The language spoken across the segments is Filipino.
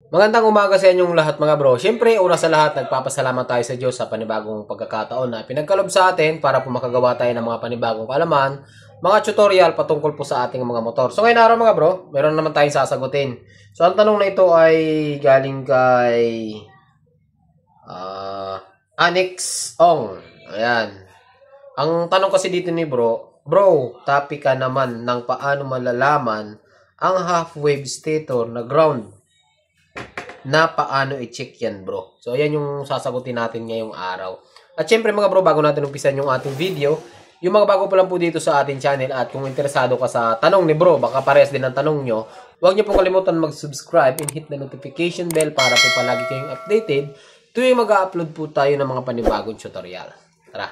Magandang umaga sa inyong lahat mga bro. Siyempre, una sa lahat, nagpapasalamat tayo sa Diyos sa panibagong pagkakataon na pinagkalob sa atin para po makagawa tayo ng mga panibagong kaalaman, mga tutorial patungkol po sa ating mga motor. So ngayon araw mga bro, meron naman tayong sasagutin. So ang tanong na ito ay galing kay Anix Ong. Ayan. Ang tanong kasi dito ni bro, topic ka naman ng paano malalaman ang half-wave stator na ground na paano i-check yan bro. So ayan yung sasagutin natin ngayong araw. At syempre mga bro, bago natin umpisan yung ating video, yung mga bago pa lang po dito sa ating channel at kung interesado ka sa tanong ni bro, baka parehas din ang tanong nyo, huwag nyo pong kalimutan mag-subscribe and hit the notification bell para po palagi kayong updated tuwing mag-upload po tayo ng mga panibagong tutorial. Tara!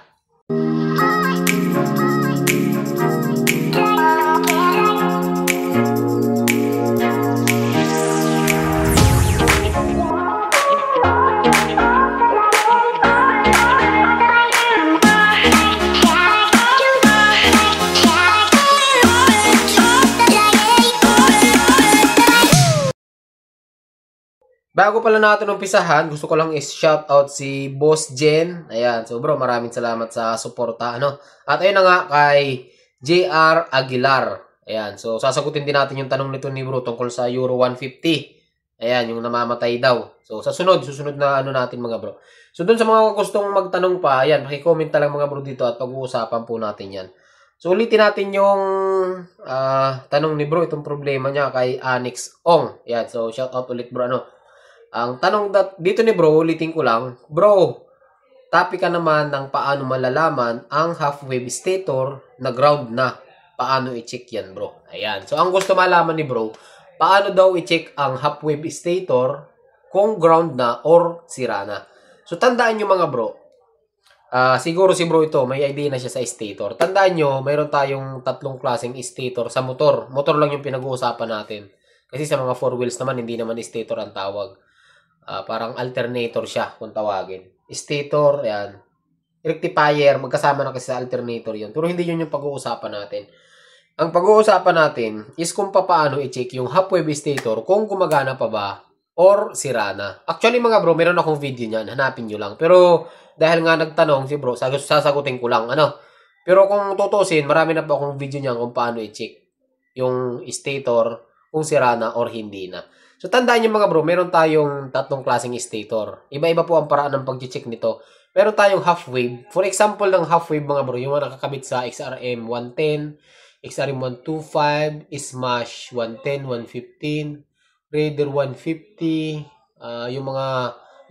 Bago pala natin umpisahan, gusto ko lang i-shout out si Boss Jen. Ayan, so bro, maraming salamat sa suporta. At ayun na nga kay JR Aguilar. Ayan, so sasagutin din natin yung tanong nito ni bro tungkol sa Euro 150. Ayan, yung namamatay daw. So sa susunod na natin mga bro. So dun sa mga gustong magtanong pa, ayan, paki-comment lang mga bro dito at pag-uusapan po natin yan. So ulitin natin yung tanong ni bro, itong problema niya kay Anix Ong. Ayan, so shout out ulit bro. Ang tanong dito ni bro, ulitin ko lang, bro, topic ka naman ng paano malalaman ang half-wave stator na ground na. Paano i-check yan bro? Ayan. So ang gusto malaman ni bro, paano daw i-check ang half-wave stator kung ground na or sira na. So tandaan nyo mga bro, siguro si bro ito, may idea na siya sa stator. Tandaan nyo, mayroon tayong tatlong klaseng stator sa motor. Motor lang yung pinag-uusapan natin. Kasi sa mga 4 wheels naman, hindi naman stator ang tawag. Parang alternator siya kung tawagin. Stator, yan. Rectifier, magkasama na kasi sa alternator yun. Pero hindi yun yung pag-uusapan natin. Ang pag-uusapan natin is kung paano i-check yung half-wave stator kung gumagana pa ba or sira na. Actually mga bro, meron akong video niyan. Hanapin nyo lang. Pero dahil nga nagtanong si bro, sasagutin ko lang. Pero kung tutusin, marami na po akong video niyan kung paano i-check yung stator kung sira na or hindi na. So, tandaan nyo mga bro, meron tayong tatlong klaseng stator. Iba-iba po ang paraan ng pag-check nito. Meron tayong half-wave. For example ng half-wave mga bro, yung mga nakakabit sa XRM 110, XRM 125, Smash 110, 115, Raider 150, yung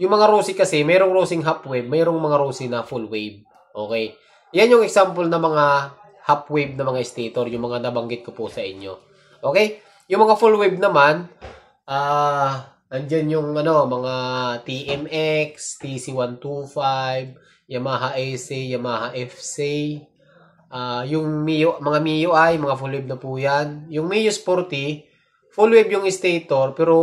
mga Rossi kasi, merong Rossing half-wave, merong mga Rossi na full-wave. Okay? Yan yung example ng mga half-wave na mga stator, yung mga nabanggit ko po sa inyo. Okay? Yung mga full-wave naman, andyan yung mga TMX, TC125, Yamaha AC, Yamaha FC, yung Mio, mga Mio ay mga full wave na po yan. Yung Mio Sporty, full wave yung stator pero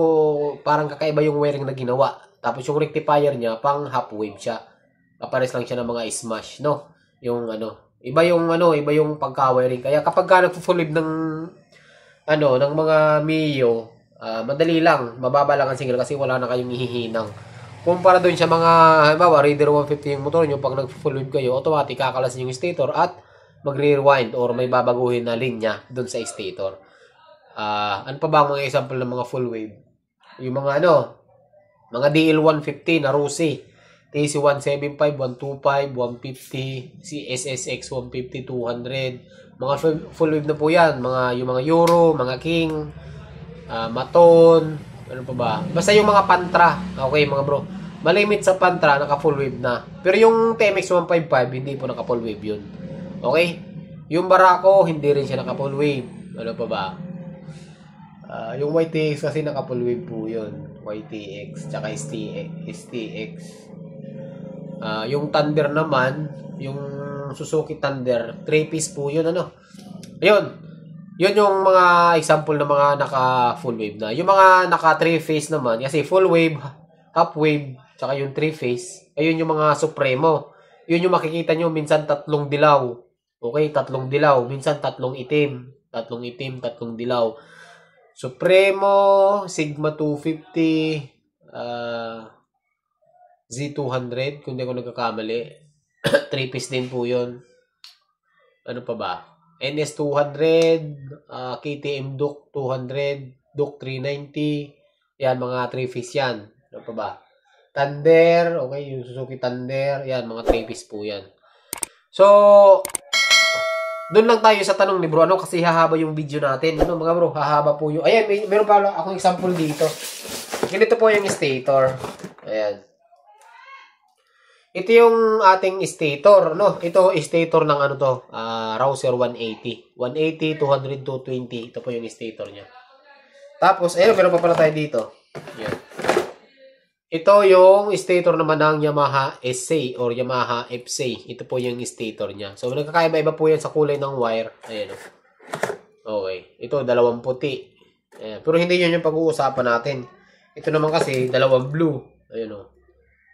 parang kakaiba yung wiring na ginawa. Tapos yung rectifier niya pang half wave siya. Kapares lang siya ng mga Smash, no? Yung iba yung pagka-wiring. Kaya kapag ka nagpo-full wave ng mga Mio, madali lang, mababa lang ang single kasi wala na kayong hihinang. Kumpara doon sa mga, halimbawa, Raider 150 yung motor nyo, pag nag-full wave kayo, automatic kakalasin yung stator at mag-rewind or may babaguhin na linya doon sa stator. Ano pa ba ang mga example ng mga full wave? Yung mga mga DL150 na Rossi, TC175, 125, 150, CSSX 150, 200, mga full wave na po yan, yung mga Euro, mga King, Maton, ano pa ba? Basta yung mga Pantra. Okay mga bro. Malimit sa Pantra, naka full wave na. Pero yung TMX 155, hindi po naka full wave yun. Okay? Yung Barako, hindi rin siya naka full wave. Ano pa ba? Yung YTX kasi naka full wave po yun. YTX, tsaka STX. Yung Thunder naman, yung Suzuki Thunder, 3-piece po yun. Ayun. Yun yung mga example ng mga naka full wave na. Yung mga naka 3-phase naman, kasi full wave, half wave, tsaka yung 3-phase, ayun yung mga Supremo. Yun yung makikita nyo, minsan tatlong dilaw. Okay, tatlong dilaw. Minsan tatlong itim, tatlong dilaw. Supremo, Sigma 250, Z200, kung di ako nagkakamali. 3-piece din po yun. Ano pa ba? NS200, KTM Duke 200, Duke 390. Yan, mga 3-piece yan. Ano pa ba? Thunder, okay, yung Suzuki Thunder. Yan, mga 3-piece po yan. So, doon lang tayo sa tanong ni bro. Ano kasi hahaba yung video natin. Ano mga bro, hahaba po yung... Ayan, meron pa akong example dito. Ganito po yung stator. Ayan. Ito yung ating stator, no? Ito stator ng ano to, Rouser 180. 180, 200, 220. Ito po yung stator niya. Tapos, ayun, meron pa pala tayo dito. Yan. Ito yung stator naman ng Yamaha SA or Yamaha FSA. Ito po yung stator niya. So, nagkakaiba-iba po yan sa kulay ng wire. Ayan, okay. Ito, dalawang puti. Ayan. Pero hindi yun yung pag-uusapan natin. Ito naman kasi, dalawang blue. Ayan, o.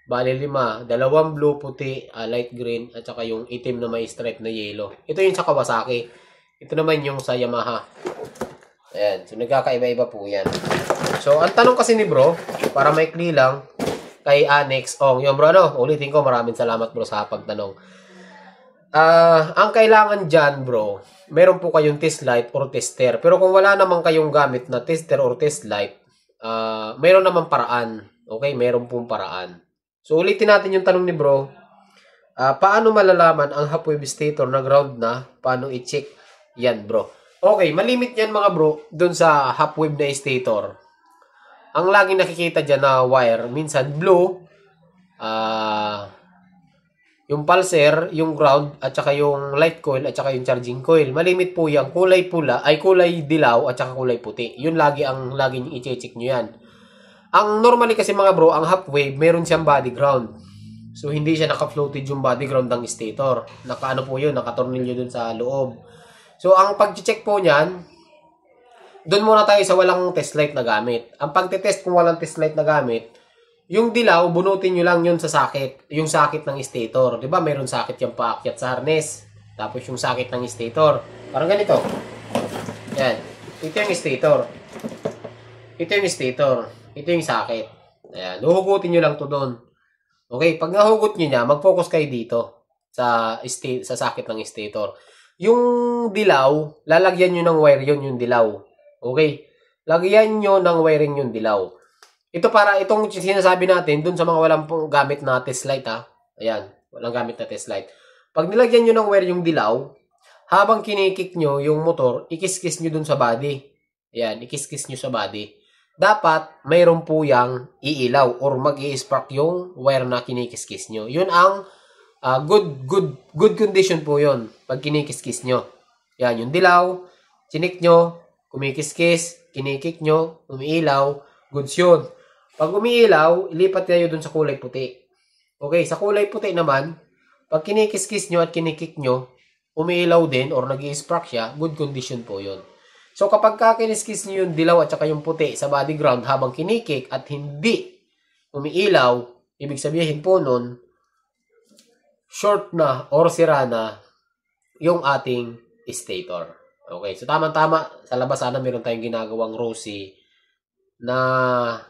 Bali 5, dalawang blue, puti, light green, at saka yung itim na may stripe na yellow. Ito yung sa Kawasaki. Ito naman yung sa Yamaha. Ayan. So, nagkakaiba-iba po yan. So, ang tanong kasi ni bro, para maikli lang, kay Annex Ong. Yung bro, ano? Ulitin ko, maraming salamat bro sa pagtanong. Ang kailangan dyan bro, meron po kayong test light or tester. Pero kung wala naman kayong gamit na tester or test light, meron naman paraan. Okay? Meron pong paraan. So, ulitin natin yung tanong ni bro. Paano malalaman ang half wave stator na ground na? Paano i-check? Yan, bro. Okay, malimit yan mga bro, dun sa half wave na stator. Ang laging nakikita dyan na wire, minsan blue, yung pulser, yung ground, at saka yung light coil, at saka yung charging coil. Malimit po yan. Kulay pula, ay kulay dilaw, at saka kulay puti. Yun lagi ang laging i-check nyo yan. Ang normally kasi mga bro, ang half wave, meron siyang body ground. So, hindi siya naka-floated yung body ground ng stator. Naka-ano po yun, naka-tornilyo dun sa loob. So, ang pag-check po niyan, doon muna tayo sa walang test light na gamit. Ang pagtetest kung walang test light na gamit, yung dilaw, bunutin nyo lang yun sa sakit. Yung sakit ng stator. Diba, mayroon sakit yung paakyat sa harness. Tapos yung sakit ng stator. Parang ganito. Yan. Ito yung stator. Ito yung stator. Ito yung sakit. Ayan. Huhugutin nyo lang to doon. Okay. Pag nahugot nyo niya, mag-focus kayo dito sa sakit ng stator. Yung dilaw, lalagyan nyo ng wire yun, yung dilaw. Okay. Lagyan nyo ng wiring yung dilaw. Ito para itong sinasabi natin dun sa mga walang gamit na test light ha. Ayan. Walang gamit na test light. Pag nilagyan nyo ng wire yung dilaw, habang kinikik nyo yung motor, ikiskis nyo dun sa body. Ayan. Ikiskis nyo sa body. Dapat mayroon po yang iilaw or mag-i-spark yung wire na kinikiskis nyo. Yun ang good condition po yun pag kinikiskis nyo. Yan, yung dilaw, chinik nyo, kumikiskis, kinikik nyo, umiilaw, goods yun. Pag umiilaw, ilipat kayo dun sa kulay puti. Okay, sa kulay puti naman, pag kinikiskis nyo at kinikik nyo, umiilaw din or nag-i-spark siya, good condition po yun. So, kapag kiniskis nyo yung dilaw at saka yung puti sa body ground habang kinikik at hindi umiilaw, ibig sabihin po nun, short na or sira na yung ating stator. Okay, so tama-tama, sa labas sana meron tayong ginagawang Rossi na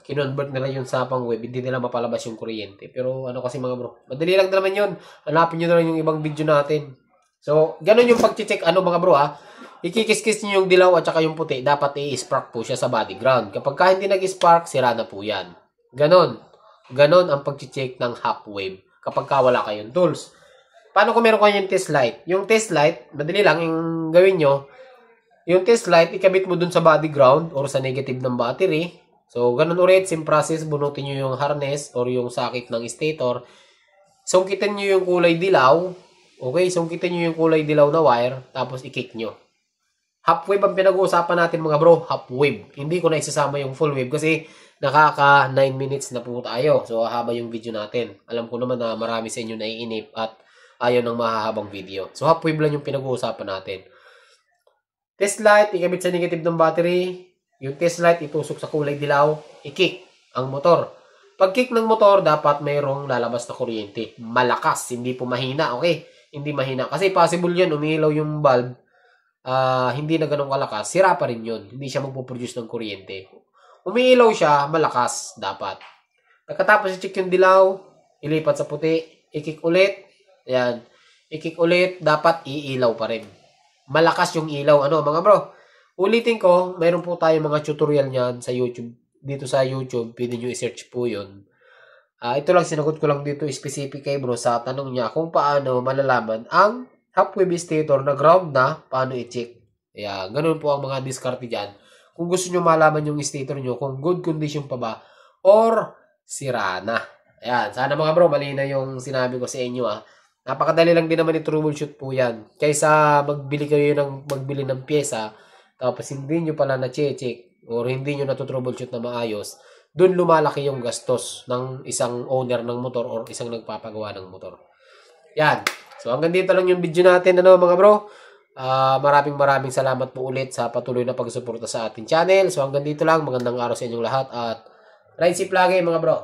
kinonvert nila yung sa pang web, hindi nila mapalabas yung kuryente. Pero ano kasi mga bro, madali lang naman yun. Hanapin nyo na lang yung ibang video natin. So, ganun yung pag-check ano mga bro ha. Ikikiskis nyo yung dilaw at saka yung puti, dapat i-spark po siya sa body ground. Kapag hindi nag-spark, sira na po yan. Ganon. Ganon ang pag-check ng half wave kapag wala kayong tools. Paano kung meron kayong test light? Yung test light, madali lang yung gawin nyo. Yung test light, ikabit mo dun sa body ground or sa negative ng battery. So, ganon ulit, same process, bunutin nyo yung harness or yung sakit ng stator. Sungkitin nyo yung kulay dilaw. Okay, sungkitin nyo yung kulay dilaw na wire, tapos i-kick nyo. Half wave ang pinag-uusapan natin mga bro, half wave. Hindi ko na isasama yung full wave kasi nakaka 9 minutes na po tayo. So, haba yung video natin. Alam ko naman na marami sa inyo naiinip at ayaw ng mahahabang video. So, half wave lang yung pinag-uusapan natin. Test light, ikabit sa negative ng battery. Yung test light, itusok sa kulay dilaw. I-kick ang motor. Pag kick ng motor, dapat mayroong lalabas na kuryente. Malakas, hindi po mahina, okay? Hindi mahina. Kasi possible yan, umilaw yung bulb. hindi na ganun kalakas, sira pa rin yun. Hindi siya magpo-produce ng kuryente. Umiilaw siya, malakas dapat. Pagkatapos i-check yung dilaw, ilipat sa puti, i-kick ulit. Ayan. I-kick ulit, dapat iilaw pa rin. Malakas yung ilaw. Ano, mga bro? Ulitin ko, mayroon po tayo mga tutorial niyan sa YouTube. Dito sa YouTube, pwede nyo i-search po yun. Ito lang, sinagot ko lang dito specific kay bro sa tanong niya kung paano malalaman ang half wave stator na ground na, paano i-check. Ayan, ganun po ang mga diskarte dyan. Kung gusto nyo malaman yung stator nyo, kung good condition pa ba, or sira na. Ayan, sana mga bro, mali na yung sinabi ko sa inyo Napakadali lang din naman i-troubleshoot po yan. Kaysa magbili ng pyesa, tapos hindi nyo pala na-check or hindi nyo na-troubleshoot na maayos, dun lumalaki yung gastos ng isang owner ng motor or isang nagpapagawa ng motor. Yan. So hanggang dito lang yung video natin, mga bro. Maraming salamat po ulit sa patuloy na pagsuporta sa ating channel. So hanggang dito lang. Magandang araw sa inyong lahat at ride safe lagi, mga bro.